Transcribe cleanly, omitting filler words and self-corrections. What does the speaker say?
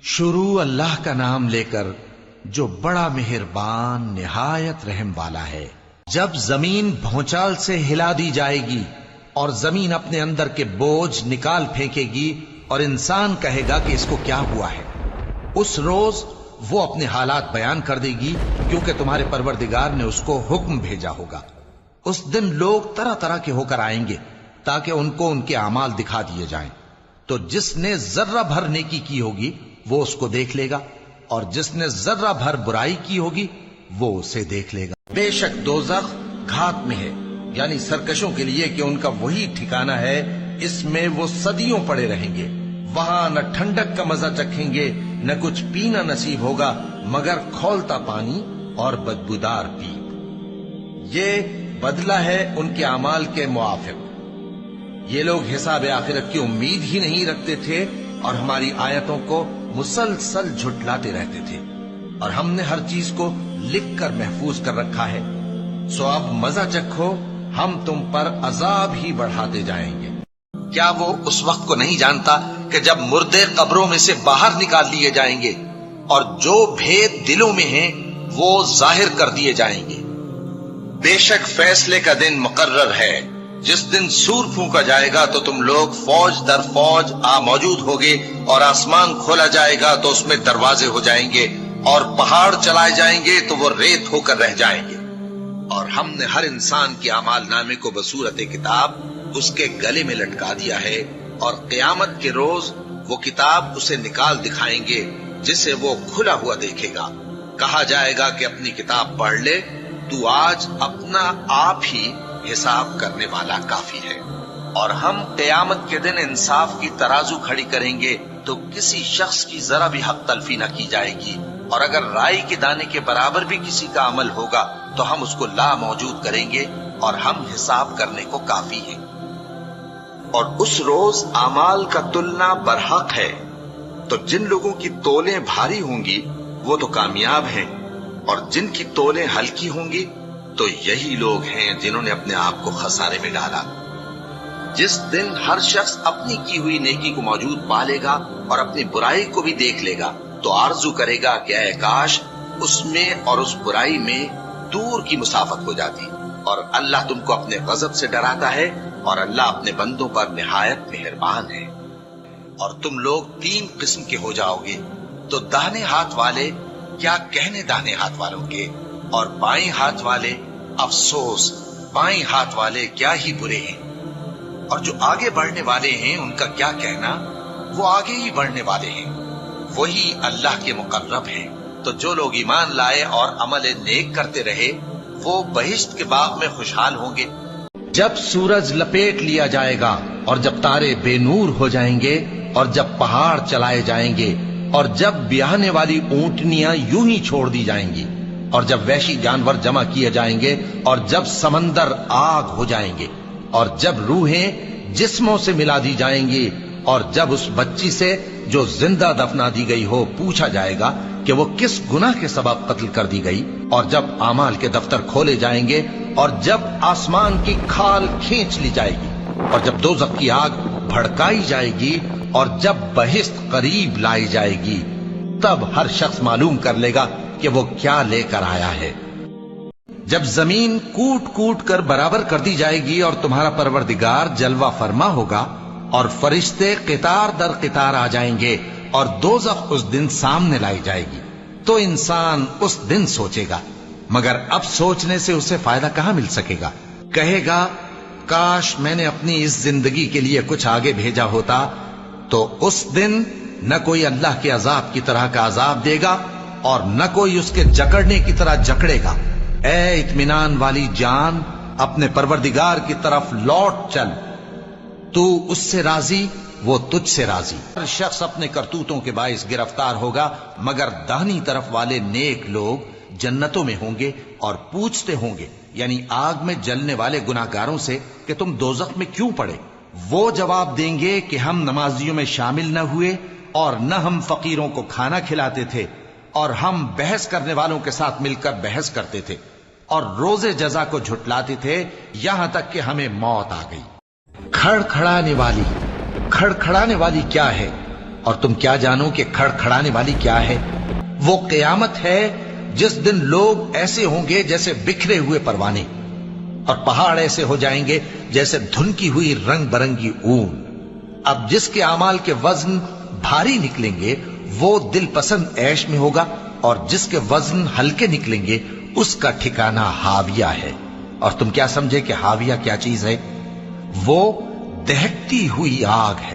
شروع اللہ کا نام لے کر جو بڑا مہربان نہایت رحم والا ہے۔ جب زمین بھونچال سے ہلا دی جائے گی اور زمین اپنے اندر کے بوجھ نکال پھینکے گی اور انسان کہے گا کہ اس کو کیا ہوا ہے، اس روز وہ اپنے حالات بیان کر دے گی، کیونکہ تمہارے پروردگار نے اس کو حکم بھیجا ہوگا۔ اس دن لوگ طرح طرح کے ہو کر آئیں گے تاکہ ان کو ان کے اعمال دکھا دیے جائیں، تو جس نے ذرہ بھر نیکی کی ہوگی وہ اس کو دیکھ لے گا، اور جس نے ذرہ بھر برائی کی ہوگی وہ اسے دیکھ لے گا۔ بے شک دوزخ گھات میں ہے، یعنی سرکشوں کے لیے کہ ان کا وہی ٹھکانہ ہے، اس میں وہ صدیوں پڑے رہیں گے، وہاں نہ ٹھنڈک کا مزہ چکھیں گے نہ کچھ پینا نصیب ہوگا مگر کھولتا پانی اور بدبودار پیپ۔ یہ بدلہ ہے ان کے اعمال کے موافق۔ یہ لوگ حساب آخرت کی امید ہی نہیں رکھتے تھے اور ہماری آیتوں کو مسلسل جھٹلاتے رہتے تھے، اور ہم نے ہر چیز کو لکھ کر محفوظ کر رکھا ہے، سو اب مزہ چکھو، ہم تم پر عذاب ہی بڑھاتے جائیں گے۔ کیا وہ اس وقت کو نہیں جانتا کہ جب مردے قبروں میں سے باہر نکال لیے جائیں گے اور جو بھید دلوں میں ہیں وہ ظاہر کر دیے جائیں گے؟ بے شک فیصلے کا دن مقرر ہے، جس دن سور پھونکا جائے گا تو تم لوگ فوج در فوج موجود ہوگے، اور آسمان کھولا جائے گا تو اس میں دروازے ہو جائیں گے، اور پہاڑ چلائے جائیں گے تو وہ ریت ہو کر رہ جائیں گے، اور ہم نے ہر انسان کے اعمال نامے کو بصورت کتاب اس کے گلے میں لٹکا دیا ہے، اور قیامت کے روز وہ کتاب اسے نکال دکھائیں گے جسے وہ کھلا ہوا دیکھے گا۔ کہا جائے گا کہ اپنی کتاب پڑھ لے، تو آج اپنا آپ ہی حساب کرنے والا کافی ہے۔ اور ہم قیامت کے دن انصاف کی ترازو کھڑی کریں گے تو کسی شخص کی ذرا بھی حق تلفی نہ کی جائے گی، اور اگر رائی کے دانے کے برابر بھی کسی کا عمل ہوگا تو ہم اس کو لا موجود کریں گے، اور ہم حساب کرنے کو کافی ہیں۔ اور اس روز اعمال کا تلنا برحق ہے، تو جن لوگوں کی تولیں بھاری ہوں گی وہ تو کامیاب ہیں، اور جن کی تولیں ہلکی ہوں گی تو یہی لوگ ہیں جنہوں نے اپنے آپ کو خسارے میں ڈالا۔ جس دن ہر شخص اپنی کی ہوئی نیکی کو موجود پا لے گا اور اپنی برائی کو بھی دیکھ لے گا تو آرزو کرے گا کہ اے کاش اس میں اور اس برائی میں دور کی مسافت ہو جاتی۔ اور اللہ تم کو اپنے غضب سے ڈراتا ہے، اور اللہ اپنے بندوں پر نہایت مہربان ہے۔ اور تم لوگ تین قسم کے ہو جاؤ گے، تو داہنے ہاتھ والے کیا کہنے داہنے ہاتھ والوں کے، اور بائیں ہاتھ والے افسوس بائیں ہاتھ والے کیا ہی برے ہیں، اور جو آگے بڑھنے والے ہیں ان کا کیا کہنا، وہ آگے ہی بڑھنے والے ہیں، وہی اللہ کے مقرب ہیں۔ تو جو لوگ ایمان لائے اور عمل نیک کرتے رہے وہ بہشت کے باغ میں خوشحال ہوں گے۔ جب سورج لپیٹ لیا جائے گا، اور جب تارے بے نور ہو جائیں گے، اور جب پہاڑ چلائے جائیں گے، اور جب بیاہنے والی اونٹنیاں یوں ہی چھوڑ دی جائیں گی، اور جب وحشی جانور جمع کیے جائیں گے، اور جب سمندر آگ ہو جائیں گے، اور جب روحیں جسموں سے ملا دی جائیں گی، اور جب اس بچی سے جو زندہ دفنا دی گئی ہو پوچھا جائے گا کہ وہ کس گناہ کے سبب قتل کر دی گئی، اور جب اعمال کے دفتر کھولے جائیں گے، اور جب آسمان کی کھال کھینچ لی جائے گی، اور جب دوزخ کی آگ بھڑکائی جائے گی، اور جب بہشت قریب لائی جائے گی، تب ہر شخص معلوم کر لے گا کہ وہ کیا لے کر آیا ہے۔ جب زمین کوٹ کوٹ کر برابر کر دی جائے گی اور تمہارا پروردگار جلوہ فرما ہوگا، اور فرشتے قطار در قطار آ جائیں گے، اور دوزخ اس دن سامنے لائی جائے گی، تو انسان اس دن سوچے گا، مگر اب سوچنے سے اسے فائدہ کہاں مل سکے گا۔ کہے گا کاش میں نے اپنی اس زندگی کے لیے کچھ آگے بھیجا ہوتا، تو اس دن نہ کوئی اللہ کے عذاب کی طرح کا عذاب دے گا، اور نہ کوئی اس کے جکڑنے کی طرح جکڑے گا۔ اے اطمینان والی جان، اپنے پروردگار کی طرف لوٹ چل، تو اس سے راضی وہ تجھ سے راضی۔ ہر شخص اپنے کرتوتوں کے باعث گرفتار ہوگا، مگر داہنی طرف والے نیک لوگ جنتوں میں ہوں گے، اور پوچھتے ہوں گے یعنی آگ میں جلنے والے گناہگاروں سے کہ تم دوزخ میں کیوں پڑے؟ وہ جواب دیں گے کہ ہم نمازیوں میں شامل نہ ہوئے، اور نہ ہم فقیروں کو کھانا کھلاتے تھے، اور ہم بحث کرنے والوں کے ساتھ مل کر بحث کرتے تھے، اور روز جزا کو جھٹلاتے تھے، یہاں تک کہ ہمیں موت آ گئی۔ کھڑکھڑانے والی کھڑکھڑانے والی کیا ہے، اور تم کیا جانو کہ کھڑکھڑانے والی کیا ہے؟ وہ قیامت ہے جس دن لوگ ایسے ہوں گے جیسے بکھرے ہوئے پروانے، اور پہاڑ ایسے ہو جائیں گے جیسے دھنکی ہوئی رنگ برنگی اون۔ اب جس کے اعمال کے وزن بھاری نکلیں گے وہ دل پسند عیش میں ہوگا، اور جس کے وزن ہلکے نکلیں گے اس کا ٹھکانہ ہاویہ ہے۔ اور تم کیا سمجھے کہ ہاویہ کیا چیز ہے؟ وہ دہکتی ہوئی آگ ہے۔